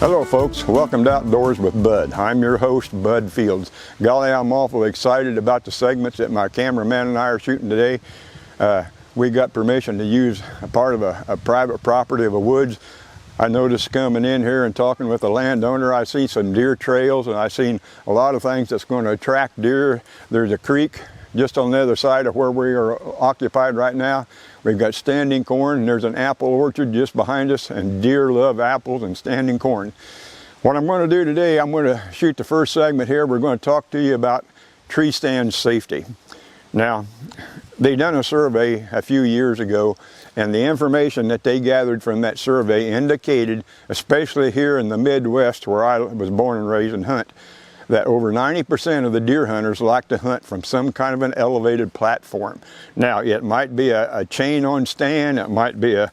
Hello folks, welcome to Outdoors with Bud. I'm your host, Bud Fields. Golly, I'm awful excited about the segments that my cameraman and I are shooting today. We got permission to use a part of a private property of a woods. I noticed coming in here and talking with the landowner, I see some deer trails and I seen a lot of things that's going to attract deer. There's a creek just on the other side of where we are occupied right now. We've got standing corn and there's an apple orchard just behind us, and deer love apples and standing corn. What I'm going to do today, I'm going to shoot the first segment here. We're going to talk to you about tree stand safety. Now, they done a survey a few years ago, and the information that they gathered from that survey indicated, especially here in the Midwest where I was born and raised and hunt, that over 90% of the deer hunters like to hunt from some kind of an elevated platform. Now, it might be a chain on stand, it might be a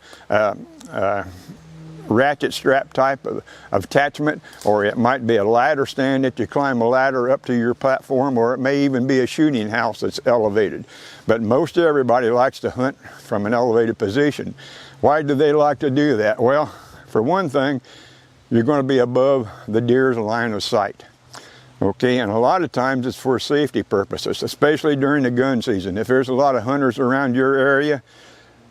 ratchet strap type of attachment, or it might be a ladder stand that you climb a ladder up to your platform, or it may even be a shooting house that's elevated. But most everybody likes to hunt from an elevated position. Why do they like to do that? Well, for one thing, you're going to be above the deer's line of sight. Okay, and a lot of times it's for safety purposes, especially during the gun season. If there's a lot of hunters around your area,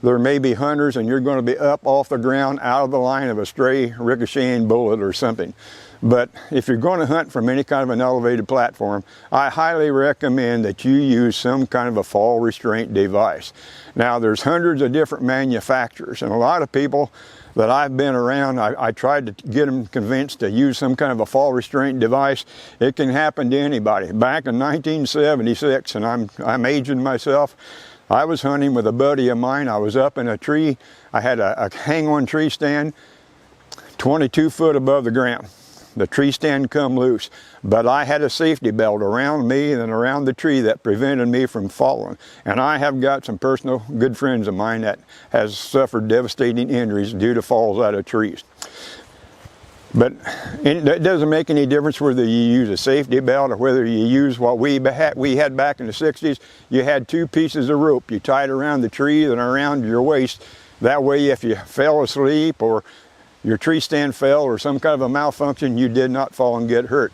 there may be hunters and you're going to be up off the ground out of the line of a stray ricocheting bullet or something. But if you're going to hunt from any kind of an elevated platform, I highly recommend that you use some kind of a fall restraint device. Now, there's hundreds of different manufacturers, and a lot of people that I've been around, I tried to get them convinced to use some kind of a fall restraint device. It can happen to anybody. Back in 1976, and I'm aging myself, I was hunting with a buddy of mine. I was up in a tree. I had a hang-on tree stand 22 foot above the ground. The tree stand come loose, but I had a safety belt around me and around the tree that prevented me from falling. And I have got some personal good friends of mine that has suffered devastating injuries due to falls out of trees. But it doesn't make any difference whether you use a safety belt or whether you use what we had back in the 60s. You had two pieces of rope. You tied around the tree and around your waist. That way, if you fell asleep or your tree stand fell or some kind of a malfunction, you did not fall and get hurt.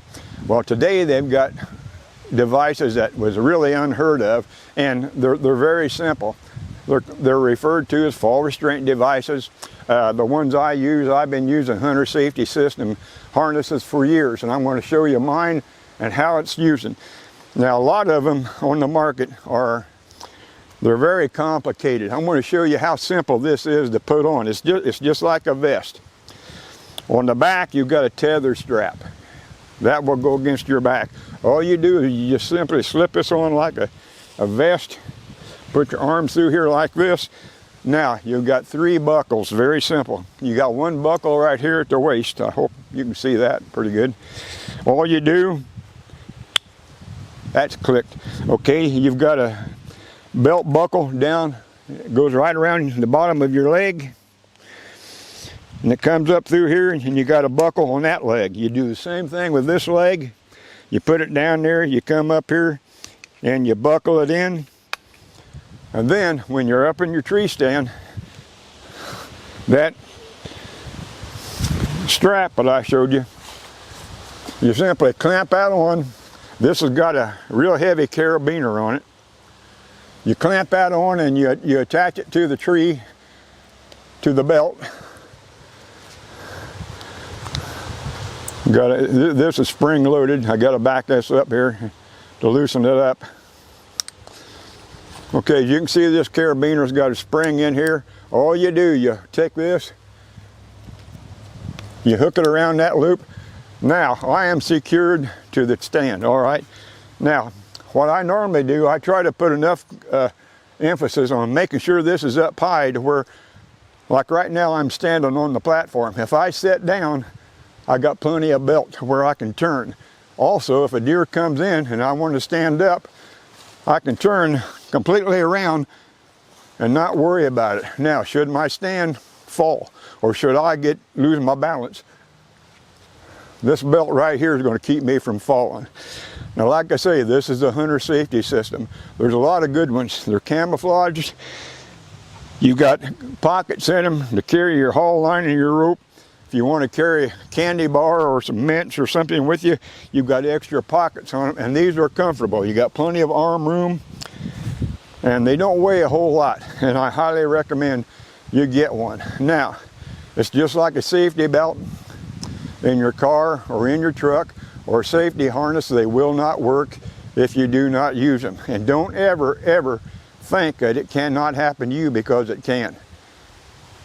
Well, today they've got devices that was really unheard of, and they're very simple. They're referred to as fall restraint devices. The ones I use, I've been using hunter safety system harnesses for years, and I'm going to show you mine and how it's using. Now, a lot of them on the market they're very complicated. I'm going to show you how simple this is to put on. It's just like a vest. On the back, you've got a tether strap. That will go against your back. All you do is you just simply slip this on like a vest, put your arms through here like this. Now, you've got three buckles, very simple. You got one buckle right here at the waist. I hope you can see that pretty good. All you do, that's clicked. Okay, you've got a belt buckle down. It goes right around the bottom of your leg. And it comes up through here, and you got a buckle on that leg. You do the same thing with this leg. You put it down there, you come up here, and you buckle it in. And then, when you're up in your tree stand, that strap that I showed you, you simply clamp that on. This has got a real heavy carabiner on it. You clamp that on and you attach it to the tree, to the belt. This is spring loaded. I got to back this up here to loosen it up. Okay, as you can see, this carabiner's got a spring in here. All you do, you take this, you hook it around that loop. Now, I am secured to the stand, all right? Now, what I normally do, I try to put enough emphasis on making sure this is up high to where, like right now, I'm standing on the platform. If I sit down, I got plenty of belt where I can turn. Also, if a deer comes in and I want to stand up, I can turn completely around and not worry about it. Now, should my stand fall or should I lose my balance, this belt right here is going to keep me from falling. Now, like I say, this is a hunter safety system. There's a lot of good ones. They're camouflaged. You've got pockets in them to carry your haul line and your rope. if you want to carry a candy bar or some mints or something with you, you've got extra pockets on them, and these are comfortable. You got plenty of arm room, and they don't weigh a whole lot, and I highly recommend you get one. Now, it's just like a safety belt in your car or in your truck or safety harness. They will not work if you do not use them. And don't ever think that it cannot happen to you, because it can.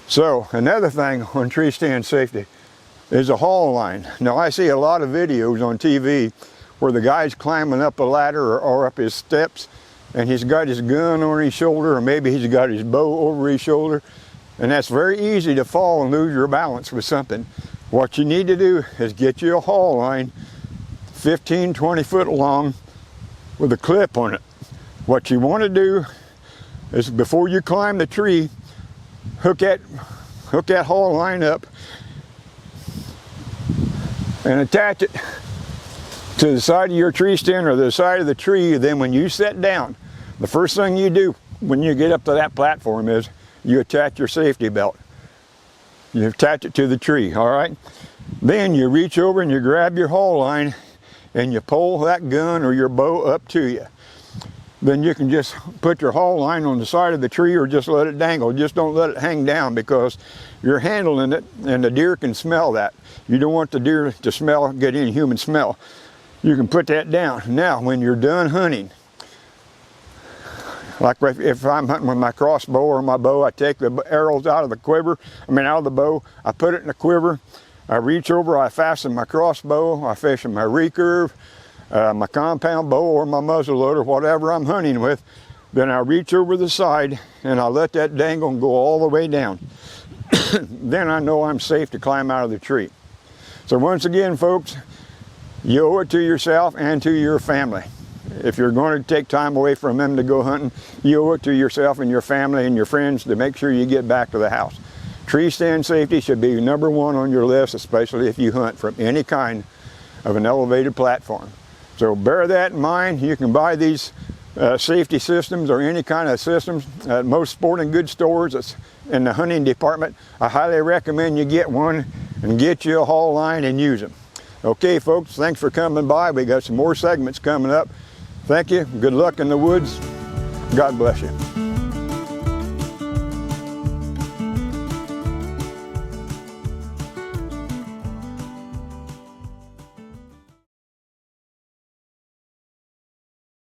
So another thing on tree stand safety is a haul line. Now, I see a lot of videos on TV where the guy's climbing up a ladder or up his steps, and he's got his gun on his shoulder, or maybe he's got his bow over his shoulder, and that's very easy to fall and lose your balance with something. What you need to do is get you a haul line 15, 20 foot long with a clip on it. What you want to do is, before you climb the tree, hook that haul line up and attach it to the side of your tree stand or the side of the tree. Then when you sit down, the first thing you do when you get up to that platform is you attach your safety belt. You attach it to the tree, all right? Then you reach over and you grab your haul line and you pull that gun or your bow up to you. Then you can just put your haul line on the side of the tree, or just let it dangle. Just don't let it hang down, because you're handling it and the deer can smell that. You don't want the deer to get any human smell. You can put that down. Now, when you're done hunting, like if I'm hunting with my crossbow or my bow, I take the arrows out of the bow, I put it in the quiver, I reach over, I fasten my crossbow, I fasten my recurve, my compound bow or my muzzleloader, whatever I'm hunting with. Then I reach over the side and I let that dangle and go all the way down. Then I know I'm safe to climb out of the tree. So once again, folks, you owe it to yourself and to your family. If you're going to take time away from them to go hunting, you owe it to yourself and your family and your friends to make sure you get back to the house. Tree stand safety should be number one on your list, especially if you hunt from any kind of an elevated platform. So bear that in mind. You can buy these safety systems or any kind of systems at most sporting goods stores that's in the hunting department. I highly recommend you get one and get you a haul line and use them. Okay, folks, thanks for coming by. We got some more segments coming up. Thank you. Good luck in the woods. God bless you.